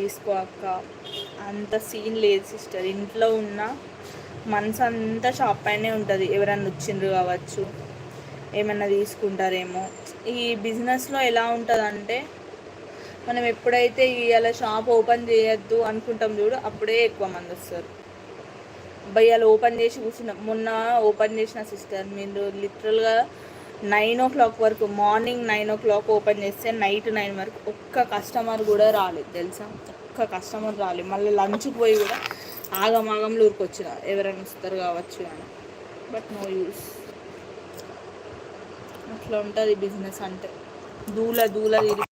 తీసుకో అక్క, అంత సీన్ లేదు సిస్టర్. ఇంట్లో ఉన్న మనసు అంతా షాప్ పైనే ఉంటుంది. ఎవరన్నా వచ్చిండ్రు కావచ్చు, ఏమన్నా తీసుకుంటారేమో. ఈ బిజినెస్లో ఎలా ఉంటుందంటే, మనం ఎప్పుడైతే ఇవాళ షాప్ ఓపెన్ చేయొద్దు అనుకుంటాం చూడు, అప్పుడే ఎక్కువ మంది వస్తారు. ఇవాళ ఓపెన్ చేసి కూర్చున్నాం, మొన్న ఓపెన్ చేసిన సిస్టర్, మీరు లిటరల్గా 9 o'clock వరకు, మార్నింగ్ 9 o'clock ఓపెన్ చేస్తే నైట్ 9 వరకు ఒక్క కస్టమర్ కూడా రాలేదు తెలుసా. ఒక్క కస్టమర్ రాలేదు. మళ్ళీ లంచ్కి పోయి కూడా ఆగమాగంలో ఊరికొచ్చిన, ఎవరైనా వస్తారు కావచ్చు అని. But no use. అట్లా ఉంటుంది బిజినెస్ అంటే. దూల తిరిగి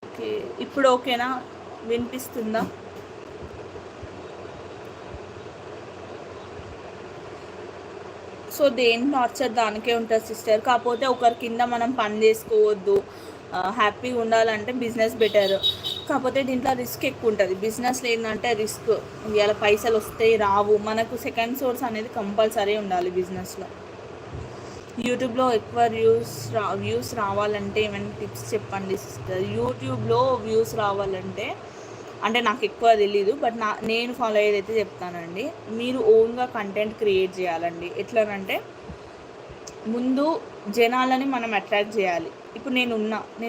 ఓకే. ఇప్పుడు ఓకేనా, వినిపిస్తుందా? సో దేని టార్చర్ దానికే ఉంటుంది సిస్టర్. కాకపోతే ఒకరి కింద మనం పని చేసుకోవద్దు, హ్యాపీగా ఉండాలంటే బిజినెస్ బెటర్. కాకపోతే దీంట్లో రిస్క్ ఎక్కువ ఉంటుంది. బిజినెస్లో ఏంటంటే రిస్క్, ఇవాళ పైసలు వస్తాయి రావు, మనకు సెకండ్ సోర్స్ అనేది కంపల్సరీ ఉండాలి బిజినెస్లో. యూట్యూబ్లో ఎక్కువ వ్యూస్ రావాలంటే ఏమైనా టిప్స్ చెప్పండి సిస్టర్. యూట్యూబ్లో వ్యూస్ రావాలంటే అంటే నాకు ఎక్కువ తెలీదు, బట్ నేను ఫాలో అయ్యేదైతే చెప్తానండి. మీరు ఓన్గా కంటెంట్ క్రియేట్ చేయాలండి. ఎట్లానంటే, ముందు జనాలని మనం అట్రాక్ట్ చేయాలి. ఇప్పుడు నేను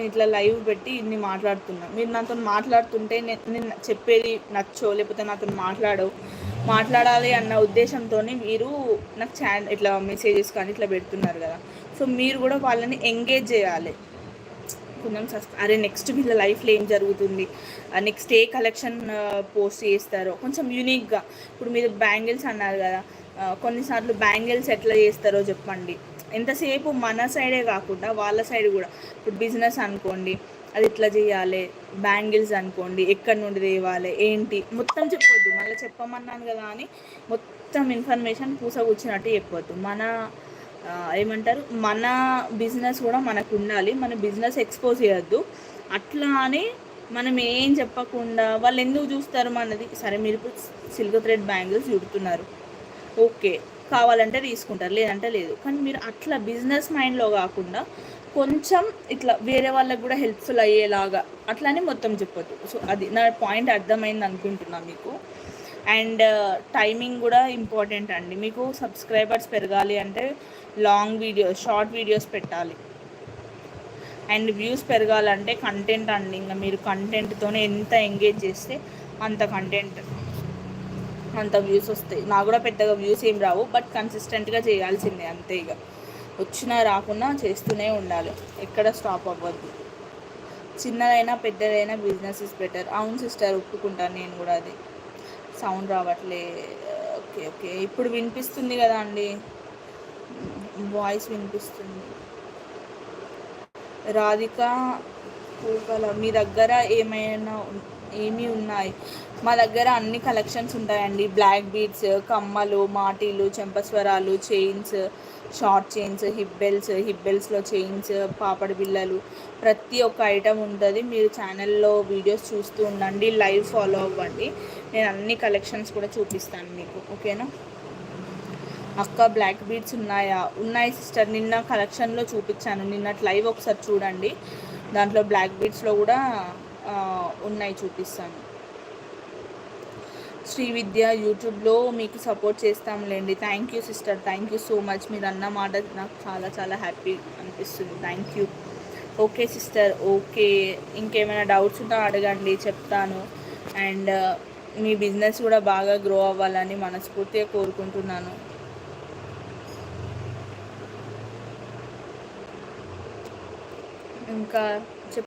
ఇట్లా లైవ్ పెట్టి ఇన్ని మాట్లాడుతున్నా, మీరు నాతో మాట్లాడుతుంటే నేను చెప్పేది నచ్చో, లేకపోతే నాతో మాట్లాడాలి అన్న ఉద్దేశంతో మీరు నాకు ఇట్లా మెసేజెస్ కానీ ఇట్లా పెడుతున్నారు కదా. సో మీరు కూడా వాళ్ళని ఎంగేజ్ చేయాలి. కొంచెం అరే నెక్స్ట్ వీళ్ళ లైఫ్లో ఏం జరుగుతుంది, నెక్స్ట్ ఏ కలెక్షన్ పోస్ట్ చేస్తారో కొంచెం యూనిక్గా. ఇప్పుడు మీరు బ్యాంగిల్స్ అన్నారు కదా, కొన్నిసార్లు బ్యాంగిల్స్ ఎట్లా చేస్తారో చెప్పండి. ఎంతసేపు మన సైడే కాకుండా వాళ్ళ సైడ్ కూడా. ఇప్పుడు బిజినెస్ అనుకోండి, అది ఇట్లా చేయాలి. బ్యాంగిల్స్ అనుకోండి, ఎక్కడి నుండి తేవాలి ఏంటి మొత్తం చెప్పొద్దు. మళ్ళీ చెప్పమన్నాను కదా అని మొత్తం ఇన్ఫర్మేషన్ పూసగుచ్చినట్టు చెప్పొద్దు. ఏమంటారు, మన బిజినెస్ కూడా మనకు ఉండాలి. మన బిజినెస్ ఎక్స్పోజ్ చేయొద్దు. అట్లా అని మనం ఏం చెప్పకుండా వాళ్ళు ఎందుకు చూస్తారు మనది. సరే మీరు ఇప్పుడు సిల్క్ థ్రెడ్ బ్యాంగిల్స్ చూపుతున్నారు, ఓకే, కావాలంటే తీసుకుంటారు, లేదంటే లేదు. కానీ మీరు అట్లా బిజినెస్ మైండ్లో కాకుండా కొంచెం ఇట్లా వేరే వాళ్ళకి కూడా హెల్ప్ఫుల్ అయ్యేలాగా అట్లని మొత్తం చెప్పొద్దు. సో అది నా పాయింట్ అర్థమైంది అనుకుంటున్నా మీకు. అండ్ టైమింగ్ కూడా ఇంపార్టెంట్ అండి. మీకు సబ్స్క్రైబర్స్ పెరగాలి అంటే షార్ట్ వీడియోస్ పెట్టాలి. అండ్ వ్యూస్ పెరగాలంటే కంటెంట్ అండి. ఇంకా మీరు కంటెంట్తోనే ఎంత ఎంగేజ్ చేస్తే అంత వ్యూస్ వస్తాయి. నాకు కూడా పెద్దగా వ్యూస్ ఏం రావు, బట్ కన్సిస్టెంట్గా చేయాల్సిందే అంతే. ఇక వచ్చినా రాకున్నా చేస్తూనే ఉండాలి, ఎక్కడ స్టాప్ అవ్వద్దు. చిన్నదైనా పెద్దదైనా బిజినెస్ ఇస్ బెటర్. అవును సిస్టర్, ఒప్పుకుంటాను నేను కూడా. అది సౌండ్ రావట్లే. ఓకే, ఇప్పుడు వినిపిస్తుంది కదా అండి, వాయిస్ వినిపిస్తుంది. రాధిక పూకల, మీ దగ్గర ఏమి ఉన్నాయి? మా దగ్గర అన్ని కలెక్షన్స్ ఉంటాయండి. బ్లాక్ బీడ్స్, కమ్మలు, మాటీలు, చెంపస్వరాలు, చైన్స్, షార్ట్ చైన్స్, హిప్ బెల్ట్స్లో చైన్స్, పాపడి బిళ్ళలు, ప్రతి ఒక్క ఐటెం ఉంటుంది. మీరు ఛానల్లో వీడియోస్ చూస్తూ ఉండండి, లైవ్ ఫాలో అవ్వండి. నేను అన్ని కలెక్షన్స్ కూడా చూపిస్తాను మీకు, ఓకేనా. అక్క బ్లాక్ బీడ్స్ ఉన్నాయా? ఉన్నాయి సిస్టర్, నిన్న కలెక్షన్లో చూపించాను. నిన్నటి లైవ్ ఒకసారి చూడండి, దాంట్లో బ్లాక్ బీడ్స్లో కూడా ఉన్నాయి, చూపిస్తాను. శ్రీవిద్య, యూట్యూబ్లో మీకు సపోర్ట్ చేస్తాంలేండి. Thank you sister, thank you so much. మీరు అన్న మాట నాకు చాలా చాలా హ్యాపీ అనిపిస్తుంది. Thank you. Okay sister, okay. ఇంకేమైనా డౌట్స్ ఉన్నా అడగండి, చెప్తాను. అండ్ మీ బిజినెస్ కూడా బాగా గ్రో అవ్వాలని మనస్ఫూర్తిగా కోరుకుంటున్నాను. ఇంకా